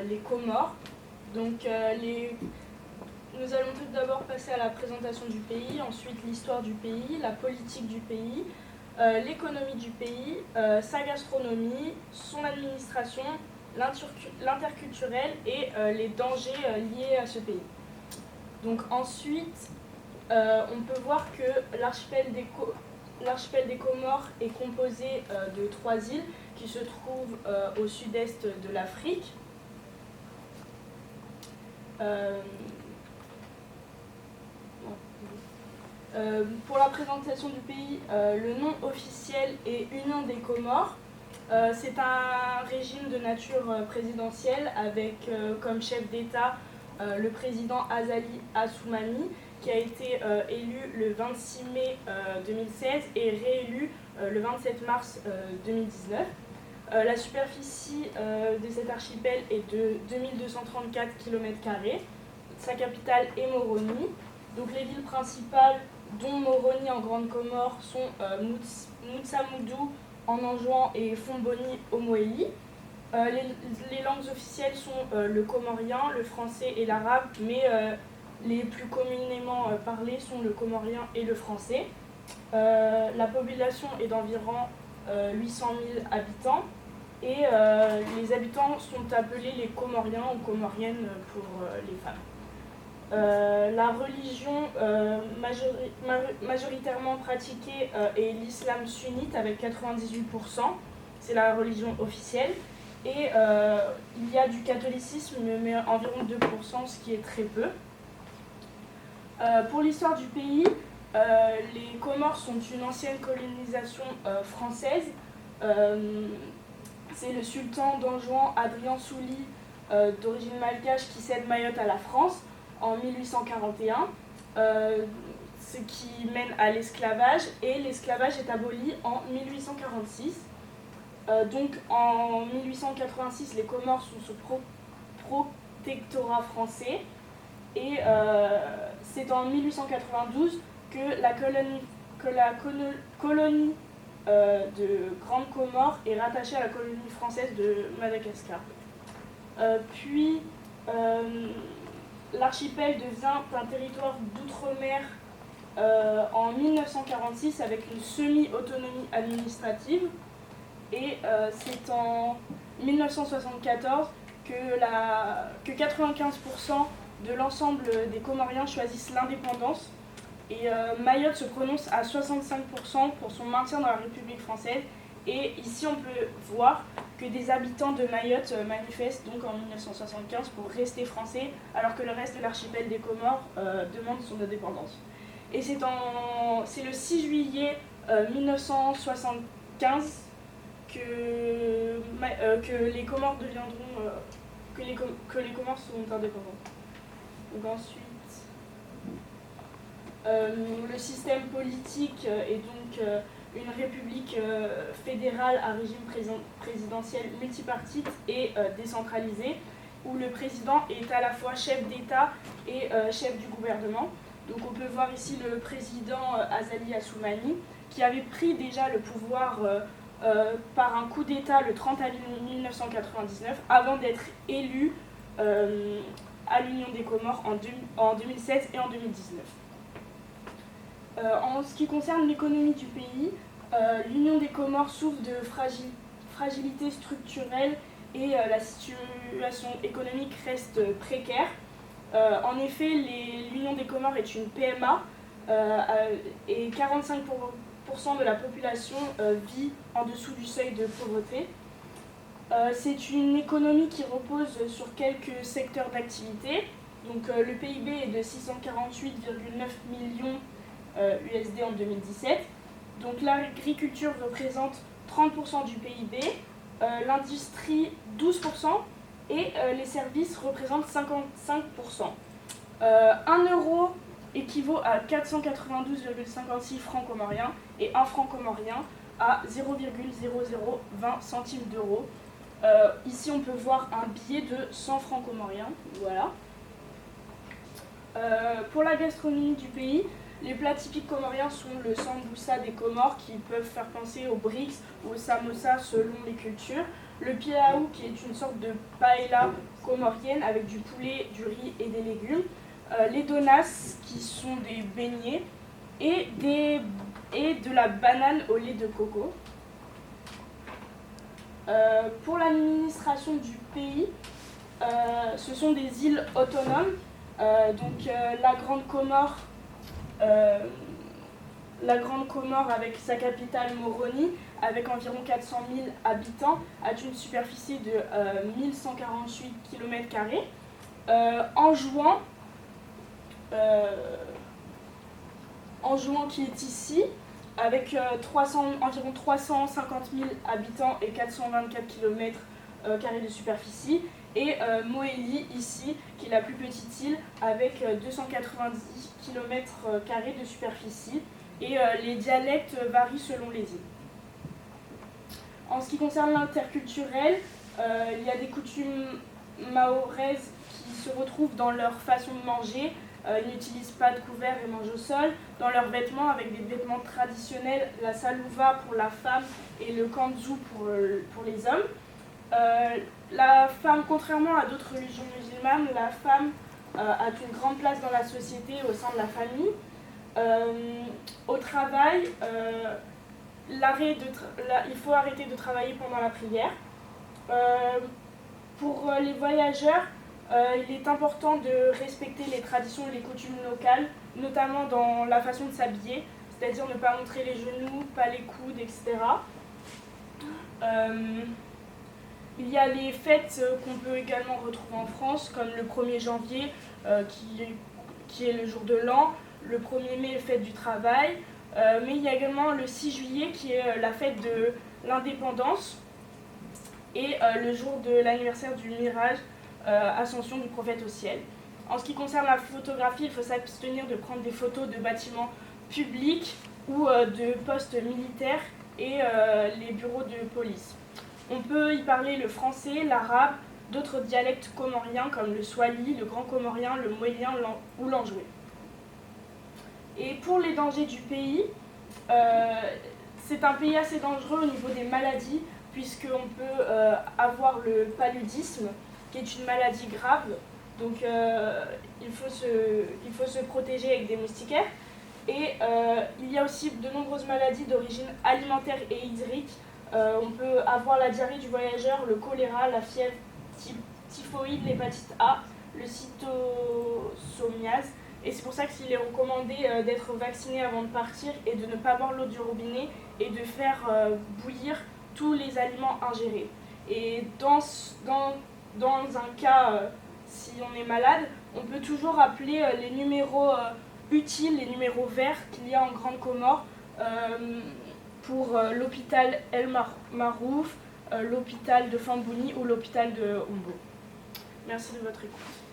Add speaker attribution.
Speaker 1: les Comores. Donc nous allons tout d'abord passer à la présentation du pays, ensuite l'histoire du pays, la politique du pays, l'économie du pays, sa gastronomie, son administration, l'interculturel et les dangers liés à ce pays. Donc ensuite, on peut voir que l'archipel des Comores est composé de 3 îles qui se trouvent au sud-est de l'Afrique. Pour la présentation du pays, le nom officiel est Union des Comores. C'est un régime de nature présidentielle avec comme chef d'État le président Azali Assoumani, qui a été élu le 26 mai 2016 et réélu le 27 mars 2019. La superficie de cet archipel est de 2234 km². Sa capitale est Moroni. Donc les villes principales, dont Moroni en Grande Comore, sont Moutsamoudou en Anjouan et Fomboni au Moélie. Les langues officielles sont le comorien, le français et l'arabe, mais les plus communément parlés sont le comorien et le français. La population est d'environ 800 000 habitants et les habitants sont appelés les Comoriens ou Comoriennes pour les femmes. La religion majoritairement pratiquée est l'islam sunnite avec 98%, c'est la religion officielle. Et il y a du catholicisme, mais environ 2%, ce qui est très peu. Pour l'histoire du pays, les Comores sont une ancienne colonisation française. C'est le sultan d'Anjouan, Adrien Souli, d'origine malgache, qui cède Mayotte à la France en 1841, ce qui mène à l'esclavage, et l'esclavage est aboli en 1846. Donc en 1886, les Comores sont sous protectorat français, et c'est en 1892 que la colonie de Grande Comore est rattachée à la colonie française de Madagascar. Puis l'archipel devient un territoire d'outre-mer en 1946 avec une semi-autonomie administrative. Et c'est en 1974 que 95% de l'ensemble des Comoriens choisissent l'indépendance. Et Mayotte se prononce à 65% pour son maintien dans la République française. Et ici, on peut voir que des habitants de Mayotte manifestent donc en 1975 pour rester français, alors que le reste de l'archipel des Comores demande son indépendance. Et c'est le 6 juillet 1975 que les Comores deviendront, que les Comores sont indépendants. Donc ensuite, le système politique est donc une république fédérale à régime présidentiel multipartite et décentralisé, où le président est à la fois chef d'État et chef du gouvernement. Donc on peut voir ici le président Azali Assoumani, qui avait pris déjà le pouvoir par un coup d'État le 30 avril 1999, avant d'être élu à l'Union des Comores en 2016 et en 2019. En ce qui concerne l'économie du pays, l'Union des Comores souffre de fragilité structurelle et la situation économique reste précaire. En effet, l'Union des Comores est une PMA et 45% de la population vit en dessous du seuil de pauvreté. C'est une économie qui repose sur quelques secteurs d'activité. Donc, le PIB est de 648,9 millions USD en 2017. Donc l'agriculture représente 30% du PIB, l'industrie 12% et les services représentent 55%. 1 euro équivaut à 492,56 francs comoriens et 1 franc comorien à 0,0020 centimes d'euros. Ici on peut voir un billet de 100 francs comoriens. Voilà. Pour la gastronomie du pays, les plats typiques comoriens sont le sambusa des Comores qui peuvent faire penser au brix ou au samosa selon les cultures, le pilaou qui est une sorte de paella comorienne avec du poulet, du riz et des légumes, les donas qui sont des beignets et de la banane au lait de coco. Pour l'administration du pays, ce sont des îles autonomes, la Grande Comore avec sa capitale Moroni, avec environ 400 000 habitants, a une superficie de 1148 km². Anjouan qui est ici, avec environ 350 000 habitants et 424 km² de superficie, et Moélie ici, qui est la plus petite île, avec 290 km² de superficie, et les dialectes varient selon les îles. En ce qui concerne l'interculturel, il y a des coutumes mahoraises qui se retrouvent dans leur façon de manger. Ils n'utilisent pas de couvert et mangent au sol. Dans leurs vêtements, avec des vêtements traditionnels, la salouva pour la femme et le kanzu pour les hommes. La femme, contrairement à d'autres religions musulmanes, la femme a une grande place dans la société au sein de la famille. Au travail, il faut arrêter de travailler pendant la prière. Pour les voyageurs, il est important de respecter les traditions et les coutumes locales, notamment dans la façon de s'habiller, c'est-à-dire ne pas montrer les genoux, pas les coudes, etc. Il y a les fêtes qu'on peut également retrouver en France, comme le 1er janvier, qui est le jour de l'an, le 1er mai, fête du travail, mais il y a également le 6 juillet, qui est la fête de l'indépendance, et le jour de l'anniversaire du mirage, ascension du prophète au ciel. En ce qui concerne la photographie, il faut s'abstenir de prendre des photos de bâtiments publics ou de postes militaires et les bureaux de police. On peut y parler le français, l'arabe, d'autres dialectes comoriens comme le swahili, le grand comorien, le moélien ou l'anjoué. Et pour les dangers du pays, c'est un pays assez dangereux au niveau des maladies, puisqu'on peut avoir le paludisme, qui est une maladie grave. Donc il faut se protéger avec des moustiquaires. Et il y a aussi de nombreuses maladies d'origine alimentaire et hydrique. On peut avoir la diarrhée du voyageur, le choléra, la fièvre typhoïde, l'hépatite A, le cytosomiase. Et c'est pour ça qu'il est recommandé d'être vacciné avant de partir et de ne pas boire l'eau du robinet et de faire bouillir tous les aliments ingérés. Et dans un cas, si on est malade, on peut toujours appeler les numéros utiles, les numéros verts qu'il y a en Grande Comore pour l'hôpital El Marouf, l'hôpital de Fambouni ou l'hôpital de Ombo. Merci de votre écoute.